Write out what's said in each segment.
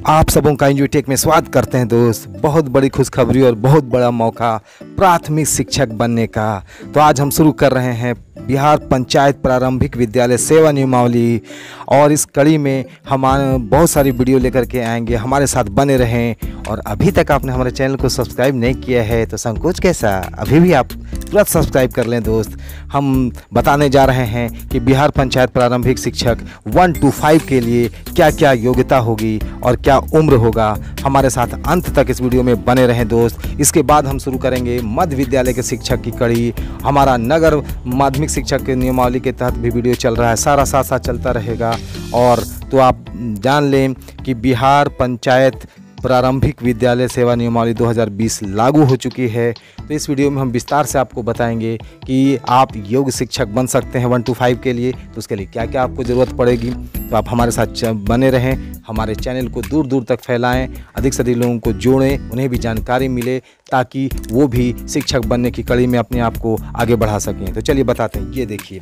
आप सबों का एनजीओ टेक में स्वागत करते हैं दोस्त। बहुत बड़ी खुशखबरी और बहुत बड़ा मौका प्राथमिक शिक्षक बनने का। तो आज हम शुरू कर रहे हैं बिहार पंचायत प्रारंभिक विद्यालय सेवा नियमावली, और इस कड़ी में हम बहुत सारी वीडियो लेकर के आएंगे। हमारे साथ बने रहें। और अभी तक आपने हमारे चैनल को सब्सक्राइब नहीं किया है तो संकोच कैसा, अभी भी आप तुरंत सब्सक्राइब कर लें दोस्त। हम बताने जा रहे हैं कि बिहार पंचायत प्रारंभिक शिक्षक 1 to 5 के लिए क्या क्या योग्यता होगी और क्या उम्र होगा। हमारे साथ अंत तक इस वीडियो में बने रहें दोस्त। इसके बाद हम शुरू करेंगे मध्य विद्यालय के शिक्षक की कड़ी। हमारा नगर माध्यमिक शिक्षक के नियमावली के तहत भी वीडियो चल रहा है, सारा साथ साथ चलता रहेगा। और तो आप जान लें कि बिहार पंचायत प्रारंभिक विद्यालय सेवा नियमावली 2020 लागू हो चुकी है। तो इस वीडियो में हम विस्तार से आपको बताएंगे कि आप योग्य शिक्षक बन सकते हैं 1 to 5 के लिए। तो उसके लिए क्या क्या आपको ज़रूरत पड़ेगी। तो आप हमारे साथ बने रहें, हमारे चैनल को दूर दूर तक फैलाएं, अधिक से अधिक लोगों को जोड़ें, उन्हें भी जानकारी मिले ताकि वो भी शिक्षक बनने की कड़ी में अपने आप को आगे बढ़ा सकें। तो चलिए बताते हैं। ये देखिए,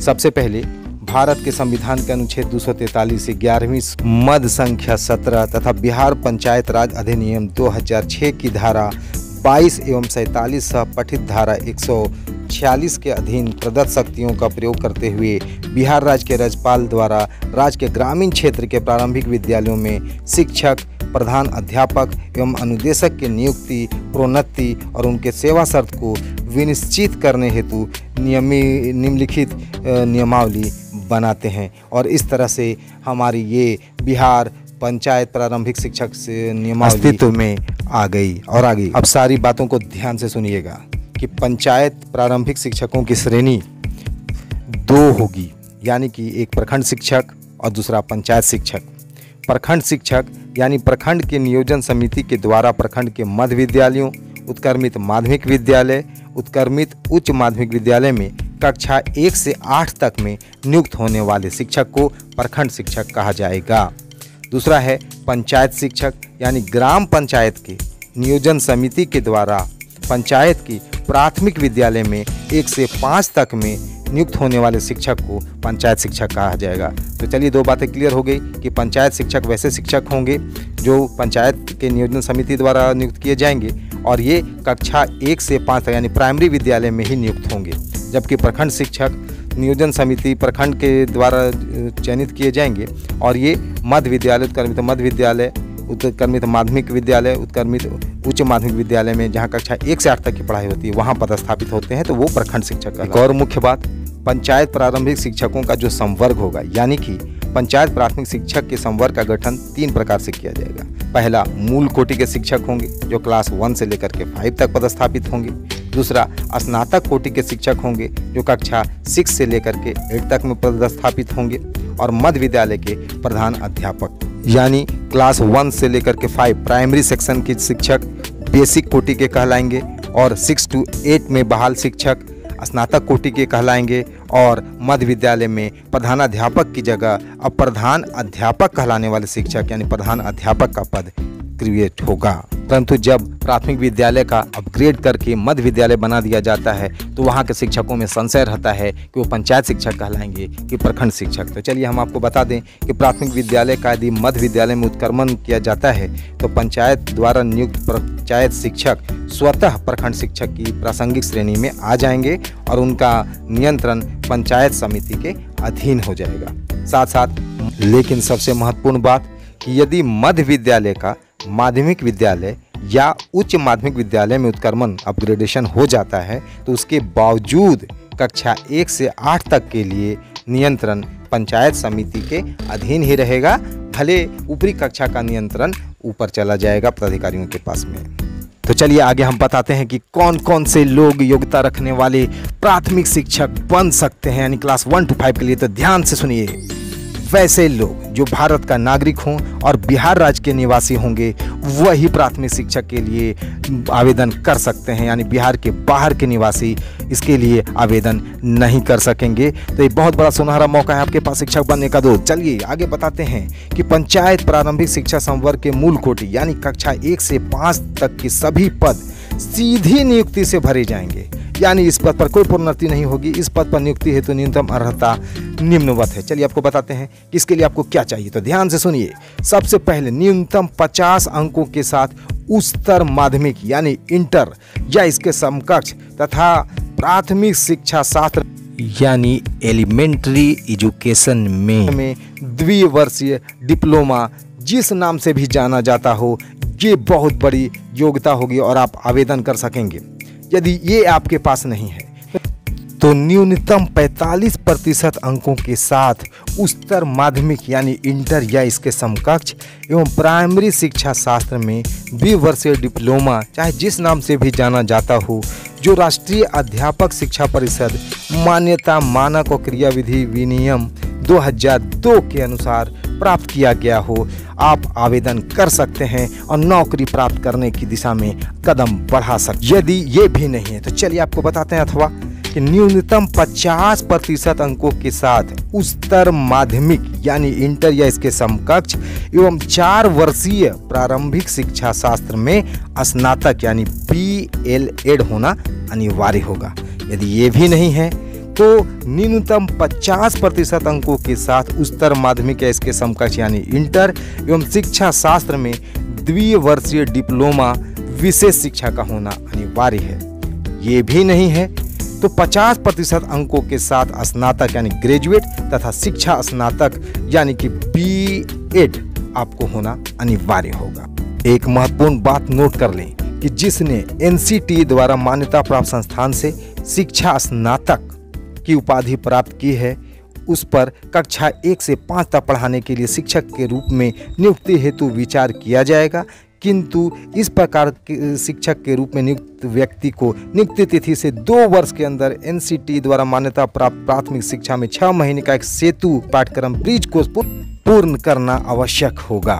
सबसे पहले भारत के संविधान के अनुच्छेद 243 से 11वीं मद संख्या 17 तथा बिहार पंचायत राज अधिनियम 2006 की धारा 22 एवं 47 सह पठित धारा 146 के अधीन प्रदत्त शक्तियों का प्रयोग करते हुए बिहार राज्य के राज्यपाल द्वारा राज्य के ग्रामीण क्षेत्र के प्रारंभिक विद्यालयों में शिक्षक, प्रधान अध्यापक एवं अनुदेशक की नियुक्ति, प्रोन्नति और उनके सेवा शर्त को विनिश्चित करने हेतु निम्नलिखित नियमावली बनाते हैं। और इस तरह से हमारी ये बिहार पंचायत प्रारंभिक शिक्षक से नियमावली अस्तित्व में आ गई और आ गई। अब सारी बातों को ध्यान से सुनिएगा कि पंचायत प्रारंभिक शिक्षकों की श्रेणी 2 होगी, यानी कि एक प्रखंड शिक्षक और दूसरा पंचायत शिक्षक। प्रखंड शिक्षक यानी प्रखंड के नियोजन समिति के द्वारा प्रखंड के मध्य विद्यालयों, उत्क्रमित माध्यमिक विद्यालय, उत्क्रमित उच्च माध्यमिक विद्यालय में कक्षा 1 से 8 तक में नियुक्त होने वाले शिक्षक को प्रखंड शिक्षक कहा जाएगा। दूसरा है पंचायत शिक्षक, यानी ग्राम पंचायत के नियोजन समिति के द्वारा पंचायत की प्राथमिक विद्यालय में 1 से 5 तक में नियुक्त होने वाले शिक्षक को पंचायत शिक्षक कहा जाएगा। तो चलिए, 2 बातें क्लियर हो गई कि पंचायत शिक्षक वैसे शिक्षक होंगे जो पंचायत के नियोजन समिति द्वारा नियुक्त किए जाएंगे, और ये कक्षा 1 से 5 तक यानी प्राइमरी विद्यालय में ही नियुक्त होंगे। जबकि प्रखंड शिक्षक नियोजन समिति प्रखंड के द्वारा चयनित किए जाएंगे, और ये मध्य विद्यालय, उत्क्रमित मध्य विद्यालय, उत्क्रमित माध्यमिक विद्यालय, उत्क्रमित उच्च माध्यमिक विद्यालय में जहाँ कक्षा 1 से 8 तक की पढ़ाई होती है वहाँ पदस्थापित होते हैं, तो वो प्रखंड शिक्षक का। एक और मुख्य बात, पंचायत प्रारंभिक शिक्षकों का जो संवर्ग होगा, यानी कि पंचायत प्राथमिक शिक्षक के संवर्ग का गठन 3 प्रकार से किया जाएगा। पहला, मूल कोटि के शिक्षक होंगे जो क्लास 1 से लेकर के 5 तक पदस्थापित होंगे। दूसरा, स्नातक कोटि के शिक्षक होंगे जो कक्षा 6 से लेकर के 8 तक में पदस्थापित होंगे। और मध्य विद्यालय के प्रधान अध्यापक यानी क्लास 1 से लेकर के 5 प्राइमरी सेक्शन के शिक्षक बेसिक कोटि के कहलाएंगे, और 6 to 8 में बहाल शिक्षक स्नातक कोटि के कहलाएंगे। और मध्य विद्यालय में प्रधानाध्यापक की जगह अब प्रधान अध्यापक कहलाने वाले शिक्षक यानी प्रधान अध्यापक का पद क्रिएट होगा। परंतु जब प्राथमिक विद्यालय का अपग्रेड करके मध्य विद्यालय बना दिया जाता है तो वहाँ के शिक्षकों में संशय रहता है कि वो पंचायत शिक्षक कहलाएंगे कि प्रखंड शिक्षक। तो चलिए हम आपको बता दें कि प्राथमिक विद्यालय का यदि मध्य विद्यालय में उत्क्रमण किया जाता है तो पंचायत द्वारा नियुक्त पंचायत शिक्षक स्वतः प्रखंड शिक्षक की प्रासंगिक श्रेणी में आ जाएंगे और उनका नियंत्रण पंचायत समिति के अधीन हो जाएगा। साथ साथ लेकिन सबसे महत्वपूर्ण बात कि यदि मध्य विद्यालय का माध्यमिक विद्यालय या उच्च माध्यमिक विद्यालय में उत्क्रमण अपग्रेडेशन हो जाता है तो उसके बावजूद कक्षा 1 से 8 तक के लिए नियंत्रण पंचायत समिति के अधीन ही रहेगा, भले ऊपरी कक्षा का नियंत्रण ऊपर चला जाएगा पदाधिकारियों के पास में। तो चलिए आगे हम बताते हैं कि कौन कौन से लोग योग्यता रखने वाले प्राथमिक शिक्षक बन सकते हैं, यानी क्लास 1 to 5 के लिए। तो ध्यान से सुनिए, वैसे लोग जो भारत का नागरिक हों और बिहार राज्य के निवासी होंगे वही प्राथमिक शिक्षक के लिए आवेदन कर सकते हैं, यानी बिहार के बाहर के निवासी इसके लिए आवेदन नहीं कर सकेंगे। तो ये बहुत बड़ा सुनहरा मौका है आपके पास शिक्षक बनने का दोस्त। चलिए आगे बताते हैं कि पंचायत प्रारंभिक शिक्षा संवर्ग के मूल कोटि यानी कक्षा 1 से 5 तक के सभी पद सीधी नियुक्ति से भरे जाएंगे, यानी इस पद पर कोई प्रोन्नति नहीं होगी। इस पद पर नियुक्ति हेतु न्यूनतम अर्हता निम्नवत है। चलिए आपको बताते हैं कि इसके लिए आपको क्या चाहिए, तो ध्यान से सुनिए। सबसे पहले न्यूनतम 50 अंकों के साथ उच्चतर माध्यमिक यानी इंटर या इसके समकक्ष तथा प्राथमिक शिक्षा शास्त्र यानी एलिमेंट्री एजुकेशन में द्विवर्षीय डिप्लोमा जिस नाम से भी जाना जाता हो, ये बहुत बड़ी योग्यता होगी और आप आवेदन कर सकेंगे। यदि ये आपके पास नहीं है तो न्यूनतम 45% अंकों के साथ उच्चतर माध्यमिक यानी इंटर या इसके समकक्ष एवं प्राइमरी शिक्षा शास्त्र में द्विवर्षीय डिप्लोमा चाहे जिस नाम से भी जाना जाता हो, जो राष्ट्रीय अध्यापक शिक्षा परिषद मान्यता मानक और क्रियाविधि विनियम 2002 के अनुसार प्राप्त किया गया हो, आप आवेदन कर सकते हैं और नौकरी प्राप्त करने की दिशा में कदम बढ़ा सकते। यदि ये भी नहीं है तो चलिए आपको बताते हैं अथवा कि न्यूनतम 50% अंकों के साथ उच्चतर माध्यमिक यानी इंटर या इसके समकक्ष एवं 4 वर्षीय प्रारंभिक शिक्षा शास्त्र में स्नातक यानी BLEd होना अनिवार्य होगा। यदि ये भी नहीं है तो न्यूनतम 50% अंकों के साथ उच्चतर माध्यमिक या इसके समकक्ष यानी इंटर एवं शिक्षा शास्त्र में द्विवर्षीय डिप्लोमा विशेष शिक्षा का होना अनिवार्य है। ये भी नहीं है तो 50% अंकों के साथ स्नातक यानी ग्रेजुएट तथा शिक्षा स्नातक यानी कि BEd आपको होना अनिवार्य होगा। एक महत्वपूर्ण बात नोट कर लें कि जिसने NCTA द्वारा मान्यता प्राप्त संस्थान से शिक्षा स्नातक की उपाधि प्राप्त की है, उस पर कक्षा 1 से 5 तक पढ़ाने के लिए शिक्षक के रूप में नियुक्ति हेतु विचार किया जाएगा। किंतु इस प्रकार के शिक्षक के रूप में नियुक्त व्यक्ति को नियुक्ति तिथि से 2 वर्ष के अंदर NCTA द्वारा मान्यता प्राप्त प्राथमिक शिक्षा में 6 महीने का एक सेतु पाठ्यक्रम ब्रिज कोर्स पूर्ण करना आवश्यक होगा।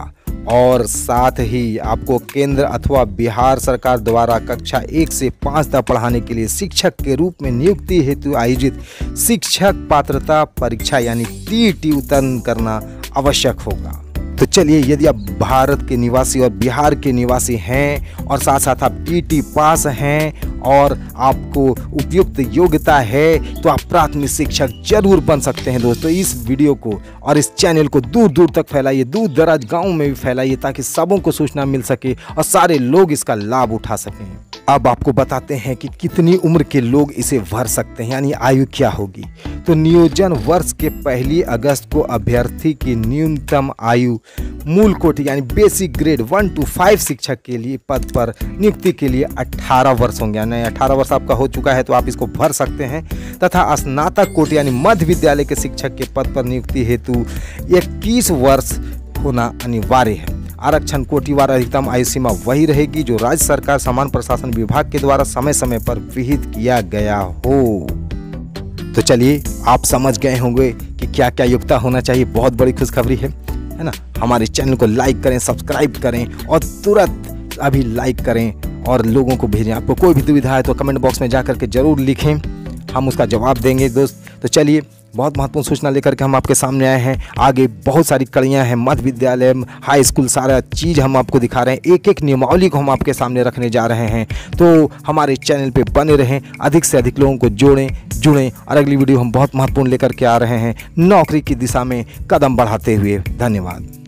और साथ ही आपको केंद्र अथवा बिहार सरकार द्वारा कक्षा 1 से 5 तक पढ़ाने के लिए शिक्षक के रूप में नियुक्ति हेतु आयोजित शिक्षक पात्रता परीक्षा यानी TET उत्तीर्ण करना आवश्यक होगा। तो चलिए, यदि आप भारत के निवासी और बिहार के निवासी हैं और साथ साथ आप TET पास हैं और आपको उपयुक्त योग्यता है तो आप प्राथमिक शिक्षक जरूर बन सकते हैं। दोस्तों, इस वीडियो को और इस चैनल को दूर दूर तक फैलाइए, दूर दराज गाँव में भी फैलाइए ताकि सबों को सूचना मिल सके और सारे लोग इसका लाभ उठा सकें। अब आपको बताते हैं कि कितनी उम्र के लोग इसे भर सकते हैं, यानी आयु क्या होगी। तो नियोजन वर्ष के 1 अगस्त को अभ्यर्थी की न्यूनतम आयु मूल कोटि यानी बेसिक ग्रेड 1 to 5 शिक्षक के लिए पद पर नियुक्ति के लिए 18 वर्ष होंगे। यानी 18 वर्ष आपका हो चुका है तो आप इसको भर सकते हैं। तथा स्नातक कोटि यानी मध्य विद्यालय के शिक्षक के पद पर नियुक्ति हेतु 21 वर्ष होना अनिवार्य है। आरक्षण कोटिवार अधिकतम आयु सीमा वही रहेगी जो राज्य सरकार समान प्रशासन विभाग के द्वारा समय समय पर विहित किया गया हो। तो चलिए, आप समझ गए होंगे कि क्या क्या योग्यता होना चाहिए। बहुत बड़ी खुशखबरी है ना। हमारे चैनल को लाइक करें, सब्सक्राइब करें और तुरंत अभी लाइक करें और लोगों को भेजें। आपको कोई भी दुविधा है तो कमेंट बॉक्स में जा करके ज़रूर लिखें, हम उसका जवाब देंगे दोस्त। तो चलिए, बहुत महत्वपूर्ण सूचना लेकर के हम आपके सामने आए हैं। आगे बहुत सारी कड़ियाँ हैं, मध्य विद्यालय, हाई स्कूल, सारा चीज़ हम आपको दिखा रहे हैं। एक एक नियमावली को हम आपके सामने रखने जा रहे हैं। तो हमारे चैनल पे बने रहें, अधिक से अधिक लोगों को जुड़ें और अगली वीडियो हम बहुत महत्वपूर्ण लेकर के आ रहे हैं नौकरी की दिशा में कदम बढ़ाते हुए। धन्यवाद।